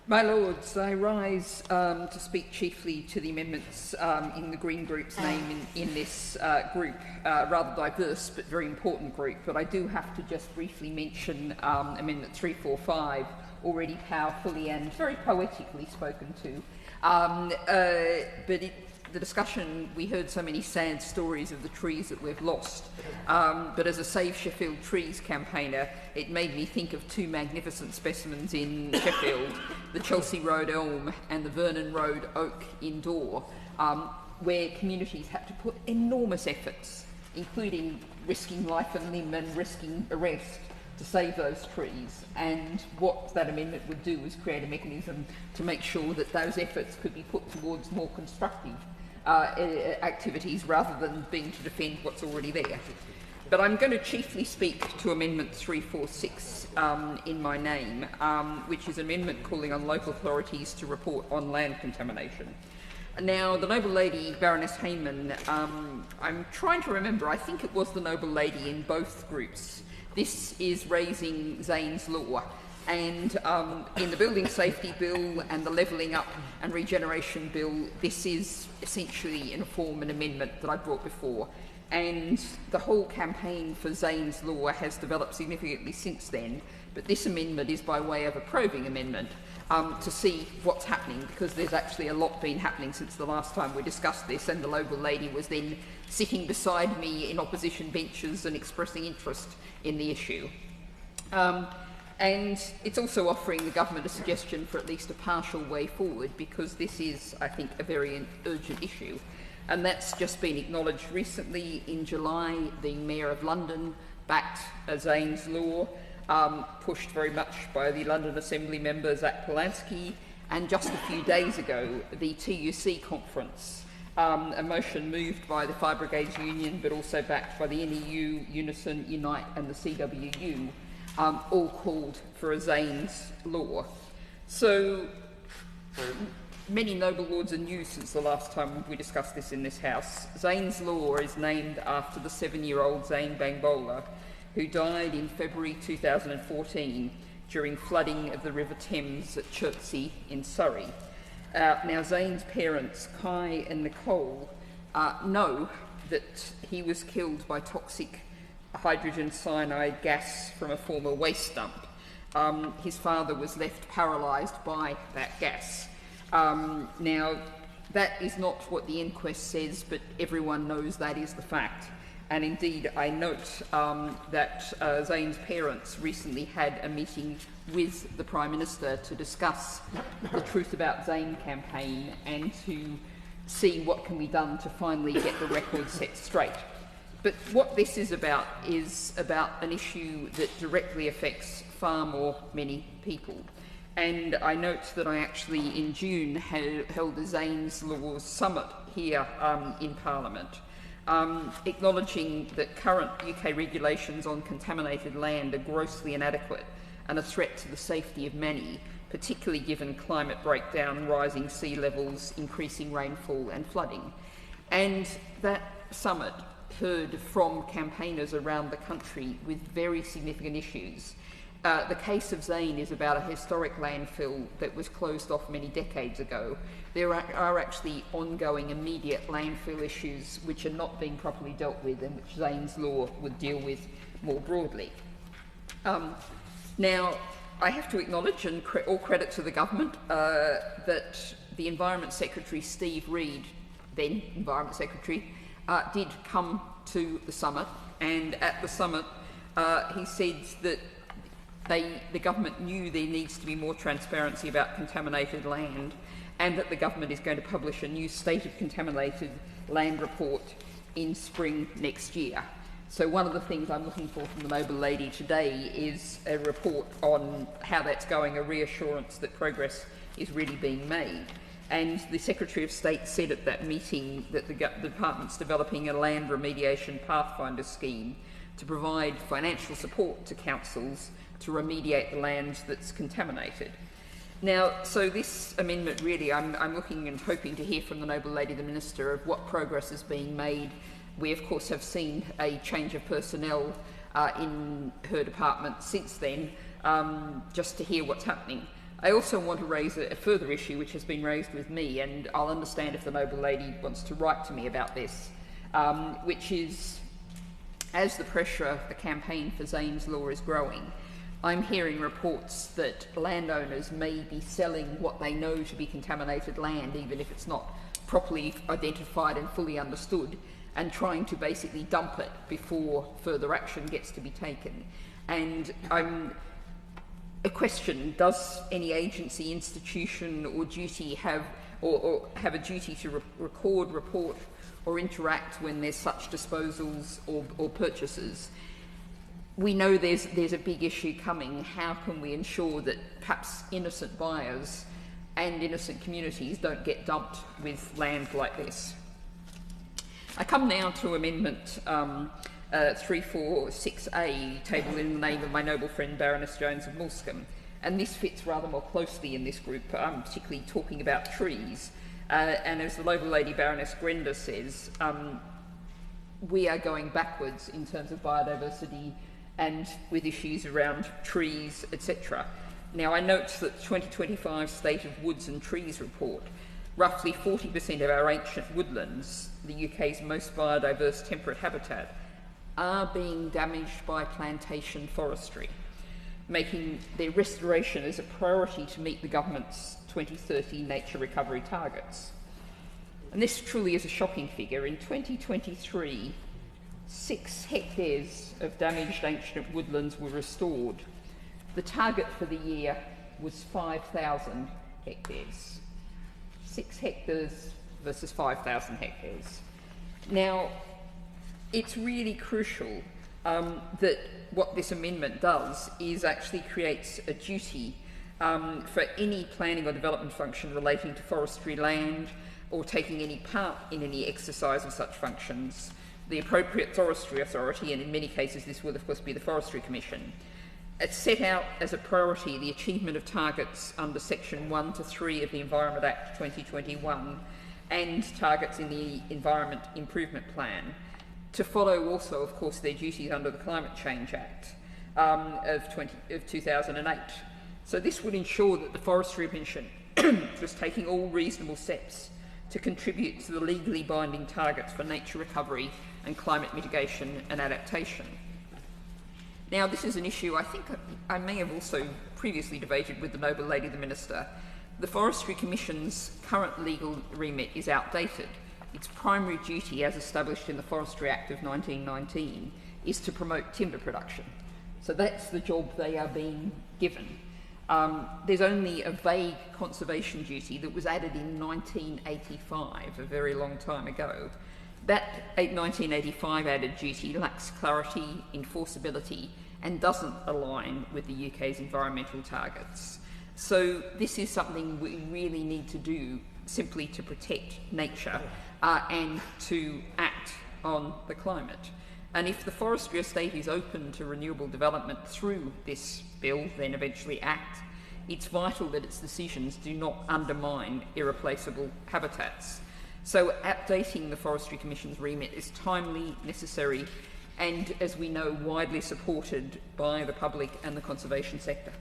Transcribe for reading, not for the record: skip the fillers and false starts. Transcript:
My Lords, I rise to speak chiefly to the amendments in the Green Group's name in this group, rather diverse but very important group. But I do have to just briefly mention Amendment 345, already powerfully and very poetically spoken to. The discussion, we heard so many sad stories of the trees that we've lost, but as a Save Sheffield Trees campaigner, it made me think of two magnificent specimens in Sheffield, the Chelsea Road elm and the Vernon Road oak indoor, where communities had to put enormous efforts, including risking life and limb and risking arrest, to save those trees. And what that amendment would do is create a mechanism to make sure that those efforts could be put towards more constructive activities rather than being to defend what's already there. But I'm going to chiefly speak to Amendment 346 in my name, which is an amendment calling on local authorities to report on land contamination. Now, the Noble Lady, Baroness Hayman, I'm trying to remember, I think it was the Noble Lady in both groups. This is raising Zane's Law. And in the Building Safety Bill and the Levelling Up and Regeneration Bill, this is essentially in a form an amendment that I brought before. And the whole campaign for Zane's Law has developed significantly since then, but this amendment is by way of a probing amendment to see what's happening, because there's actually a lot been happening since the last time we discussed this, and the Noble Lady was then sitting beside me in opposition benches and expressing interest in the issue. And it's also offering the government a suggestion for at least a partial way forward, because this is, I think, a very urgent issue. And that's just been acknowledged recently. In July, the Mayor of London backed Zane's Law, pushed very much by the London Assembly member Zach Polanski, and just a few days ago, the TUC conference, a motion moved by the Fire Brigades Union, but also backed by the NEU, Unison, Unite and the CWU, all called for a Zane's Law. So many noble lords are new since the last time we discussed this in this House. Zane's Law is named after the 7-year-old Zane Bangbola, who died in February 2014 during flooding of the River Thames at Chertsey in Surrey. Now, Zane's parents, Kai and Nicole, know that he was killed by toxic hydrogen cyanide gas from a former waste dump. His father was left paralysed by that gas. Now, that is not what the inquest says, but everyone knows that is the fact. And indeed, I note that Zane's parents recently had a meeting with the Prime Minister to discuss the Truth About Zane campaign and to see what can be done to finally get the record set straight. But what this is about an issue that directly affects far more many people. And I note that I actually, in June, held a Zane's Law Summit here in Parliament, acknowledging that current UK regulations on contaminated land are grossly inadequate and a threat to the safety of many, particularly given climate breakdown, rising sea levels, increasing rainfall and flooding. And that summit heard from campaigners around the country with very significant issues. The case of Zane is about a historic landfill that was closed off many decades ago. There are actually ongoing immediate landfill issues which are not being properly dealt with and which Zane's Law would deal with more broadly. Now, I have to acknowledge, and all credit to the government, that the Environment Secretary, Steve Reed, then Environment Secretary, did come to the summit, and at the summit he said that the government knew there needs to be more transparency about contaminated land, and that the government is going to publish a new State of Contaminated Land report in spring next year. So one of the things I'm looking for from the Noble Lady today is a report on how that's going, a reassurance that progress is really being made. And the Secretary of State said at that meeting that the department's developing a land remediation pathfinder scheme to provide financial support to councils to remediate the land that's contaminated. Now, so this amendment really, I'm looking and hoping to hear from the Noble Lady, the Minister, of what progress is being made. We, of course, have seen a change of personnel in her department since then, just to hear what's happening. I also want to raise a further issue which has been raised with me, and I'll understand if the noble lady wants to write to me about this, which is, as the pressure of the campaign for Zane's Law is growing, I'm hearing reports that landowners may be selling what they know to be contaminated land, even if it's not properly identified and fully understood, and trying to basically dump it before further action gets to be taken. And a question, does any agency, institution or duty have a duty to record, report or interact when there's such disposals or purchases? We know there's a big issue coming. How can we ensure that perhaps innocent buyers and innocent communities don't get dumped with land like this? I come now to Amendment 346A, tabled in the name of my noble friend Baroness Jones of Moulscombe, and this fits rather more closely in this group, particularly talking about trees. And as the noble lady Baroness Grender says, we are going backwards in terms of biodiversity and with issues around trees, etc. Now, I note that the 2025 State of Woods and Trees report, roughly 40% of our ancient woodlands, the UK's most biodiverse temperate habitat, are being damaged by plantation forestry, making their restoration as a priority to meet the government's 2030 nature recovery targets. And this truly is a shocking figure. In 2023, 6 hectares of damaged ancient woodlands were restored. The target for the year was 5,000 hectares. 6 hectares versus 5,000 hectares. Now, it's really crucial that what this amendment does is actually creates a duty for any planning or development function relating to forestry land or taking any part in any exercise of such functions, the appropriate forestry authority, and in many cases this will of course be the Forestry Commission. It's set out as a priority the achievement of targets under Section 1 to 3 of the Environment Act 2021 and targets in the Environment Improvement Plan, to follow also of course their duties under the Climate Change Act of 2008. So this would ensure that the Forestry Commission was taking all reasonable steps to contribute to the legally binding targets for nature recovery and climate mitigation and adaptation. Now, this is an issue I think I may have also previously debated with the noble lady, the Minister. The Forestry Commission's current legal remit is outdated. Its primary duty, as established in the Forestry Act of 1919, is to promote timber production. So that's the job they are being given. There's only a vague conservation duty that was added in 1985, a very long time ago. That 1985 added duty lacks clarity, enforceability, and doesn't align with the UK's environmental targets. So this is something we really need to do simply to protect nature and to act on the climate. And if the forestry estate is open to renewable development through this bill, then eventually act, it's vital that its decisions do not undermine irreplaceable habitats. So updating the Forestry Commission's remit is timely, necessary, and, as we know, widely supported by the public and the conservation sector.